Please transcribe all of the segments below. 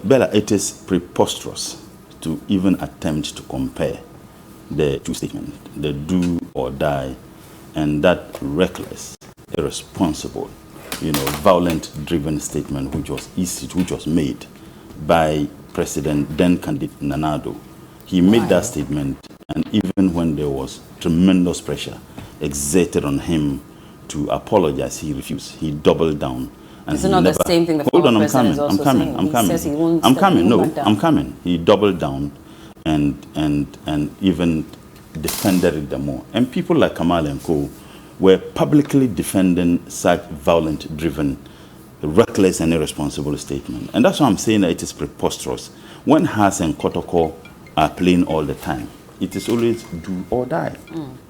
Bella, it is preposterous to even attempt to compare the two statements, the do or die, and that reckless, irresponsible, violent-driven statement which was made by President then candidate Nana Addo. He made that statement, and even when there was tremendous pressure exerted on him to apologize, he refused. He doubled down. And it's not the same thing the former president is also saying. He says he won't I'm coming. No, back down. I'm coming. He doubled down and even defended it the more. And people like Kamal and Co. were publicly defending such violent-driven, reckless and irresponsible statement. And that's why I'm saying that it is preposterous. When Haas and Kotoko are playing all the time, it is always do or die.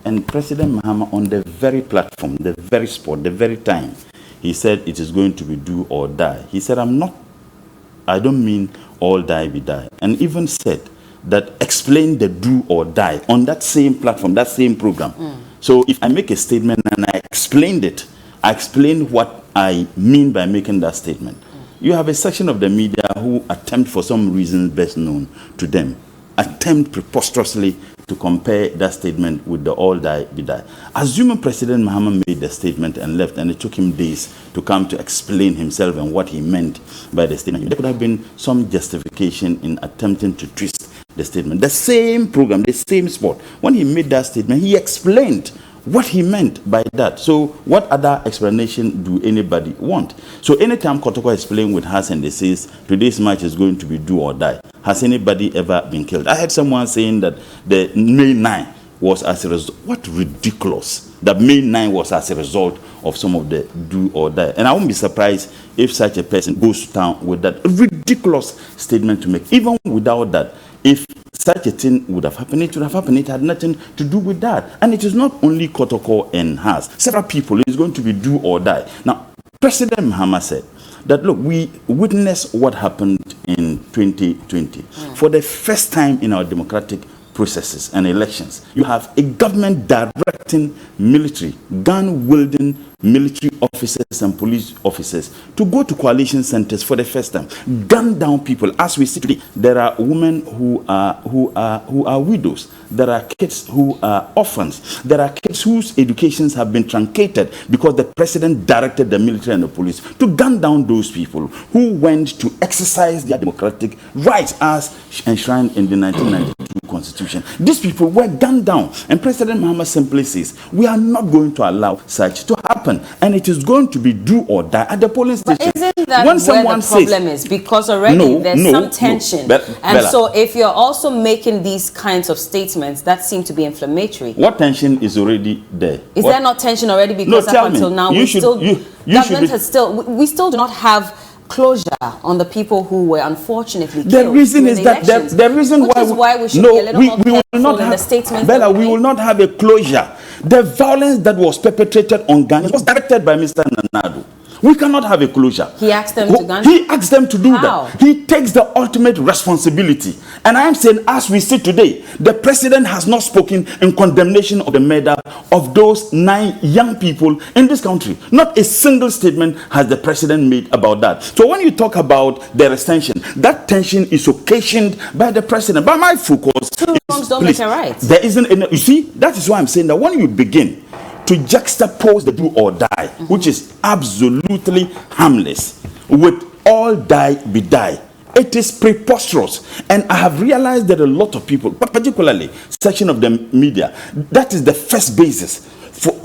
And President Mahama, on the very platform, the very spot, the very time, he said it is going to be do or die. He said, I don't mean all die be die. And even said that explain the do or die on that same platform, that same program. So if I make a statement and I explained it, I explained what I mean by making that statement. You have a section of the media who attempt, for some reason best known to them, attempt preposterously to compare that statement with the all die be die. Assuming President Mahama made the statement and left, and it took him days to come to explain himself and what he meant by the statement, there could have been some justification in attempting to twist the statement. The same program, the same spot, when he made that statement, he explained what he meant by that. So what other explanation do anybody want? So anytime Kotoko is playing with Haas and they says today's match is going to be do or die, has anybody ever been killed? I heard someone saying that the May 9 was as a result. What ridiculous that May 9 was as a result of some of the do or die. And I won't be surprised if such a person goes down with that ridiculous statement to make. Even without that, if such a thing would have happened, it would have happened. It had nothing to do with that. And it is not only Kotoko and Haas. Several people, it's going to be do or die. Now, President Mahama said that, look, we witnessed what happened in 2020. For the first time in our democratic processes and elections, you have a government directing military, gun-wielding military officers and police officers to go to coalition centers for the first time, gun down people. As we see today, there are women who are widows. There are kids who are orphans. There are kids whose educations have been truncated because the president directed the military and the police to gun down those people who went to exercise their democratic rights as enshrined in the 1992 Constitution. These people were gunned down, and President Mahama simply says, we are not going to allow such to happen, and it is going to be do or die at the polling station. But isn't that when where the problem is? Because already there's some tension. And so if you're also making these kinds of statements that seem to be inflammatory. What tension is already there? Is there not tension already? Because up until now, we still do not have closure on the people who were unfortunately killed. The reason is that the reason why we should be a little more careful in the statements. Bella, we will not have a closure. The violence that was perpetrated on Ghana was directed by Mr. Nana Addo. We cannot have a closure. He asked them to gun? He asked them to do How? that. He takes the ultimate responsibility. And I am saying, as we sit today, the president has not spoken in condemnation of the murder of those 9 young people in this country. Not a single statement has the president made about that. So when you talk about the extension, that tension is occasioned by the president. But my focus Two wrongs don't make a right. There isn't any, you see, that is why I'm saying that when you begin to juxtapose the do or die, which is absolutely harmless, with all die be die, it is preposterous. And I have realized that a lot of people, but particularly section of the media, that is the first basis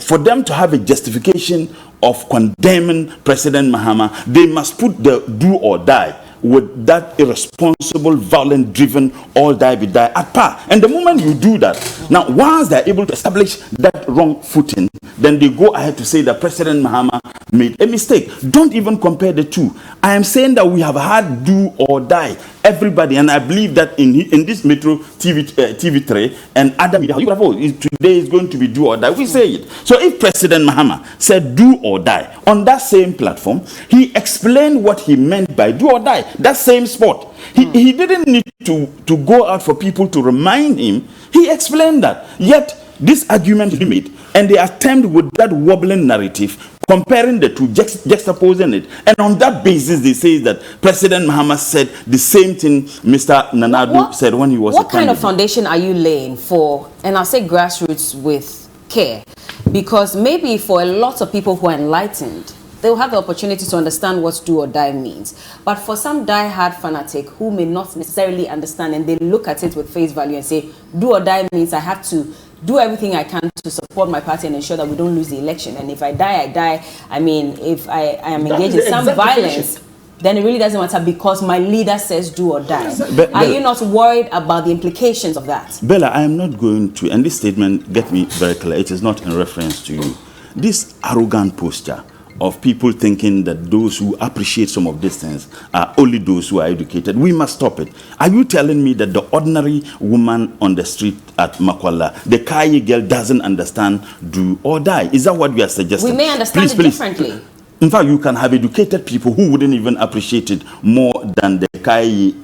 for them to have a justification of condemning President Mahama. They must put the do or die with that irresponsible, violent-driven, all die be die at par. And the moment you do that, now once they're able to establish that wrong footing, then they go ahead to say that President Mahama made a mistake. Don't even compare the two. I am saying that we have had do or die. Everybody, and I believe that in this Metro TV3 and other media, you have, today is going to be do or die. We say it. So if President Mahama said do or die on that same platform, he explained what he meant by do or die. That same spot. He didn't need to go out for people to remind him. He explained that. Yet this argument he made, and they attempt with that wobbling narrative comparing the two, juxtaposing it. And on that basis, they say that President Mohammed said the same thing Mr. Nanado said when he was What kind of foundation are you laying for, and I'll say grassroots with care? Because maybe for a lot of people who are enlightened, they'll have the opportunity to understand what do or die means. But for some die-hard fanatic who may not necessarily understand, and they look at it with face value and say, do or die means I have to do everything I can to support my party and ensure that we don't lose the election. And if I die, I die. I mean, if I am engaged in some violence, then it really doesn't matter because my leader says do or die. Are you not worried about the implications of that? Bella, I am not going to, and this statement, get me very clear, it is not in reference to you. This arrogant posture of people thinking that those who appreciate some of these things are only those who are educated. We must stop it. Are you telling me that the ordinary woman on the street at Makwala, the Kayi girl, doesn't understand do or die? Is that what we are suggesting? We may understand it differently. In fact, you can have educated people who wouldn't even appreciate it more than the Kayi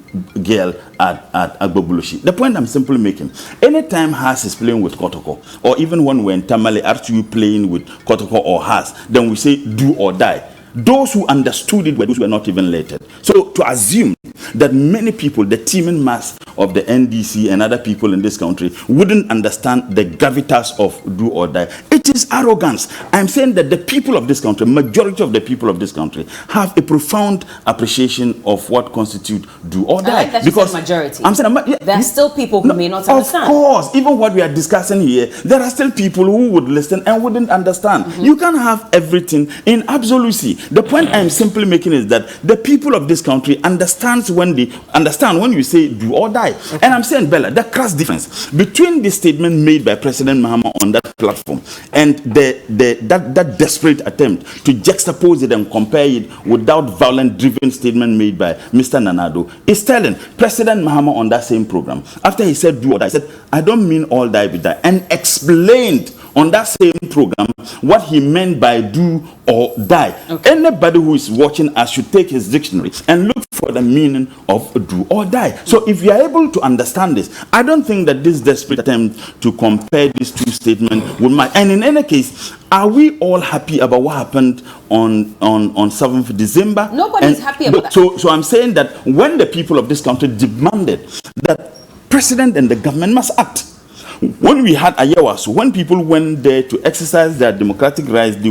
girl at Agbobulushi. The point I'm simply making, anytime Haas is playing with Kotoko, or even when we're in Tamale, RTU playing with Kotoko or Haas, then we say do or die. Those who understood it were those who were not even lated. So to assume that many people, the teeming mass of the NDC and other people in this country, wouldn't understand the gravitas of do or die, it is arrogance. I'm saying that the people of this country, majority of the people of this country, have a profound appreciation of what constitutes do or die. I like that because majority. I'm saying, there are still people who may not understand. Of course, even what we are discussing here, there are still people who would listen and wouldn't understand. You can't have everything in absolucy. The point I'm simply making is that the people of this country understand when you say do or die. Okay. And I'm saying, Bella, the crass difference between the statement made by President Mohammed on that platform and that desperate attempt to juxtapose it and compare it without violent driven statement made by Mr. Nanado is telling. President Mohammed on that same program, after he said do or die, said, I don't mean all die be die, and explained on that same program what he meant by do or die. Okay. Anybody who is watching us should take his dictionary and look for the meaning of do or die. So if you are able to understand this, I don't think that this desperate attempt to compare these two statements would matter. And in any case, are we all happy about what happened on 7th December? Nobody's happy about that. So I'm saying that when the people of this country demanded that president and the government must act, when we had Ayawaso, when people went there to exercise their democratic rights, they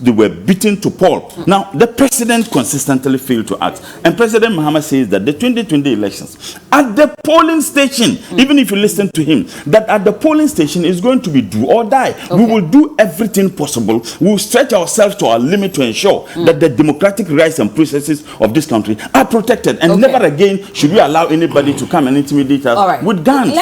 were beaten to pulp. Now, the president consistently failed to act. And President Mohammed says that the 2020 elections, at the polling station, even if you listen to him, that at the polling station is going to be do or die. Okay. We will do everything possible. We will stretch ourselves to our limit to ensure that the democratic rights and processes of this country are protected. And never again should we allow anybody to come and intimidate us with guns.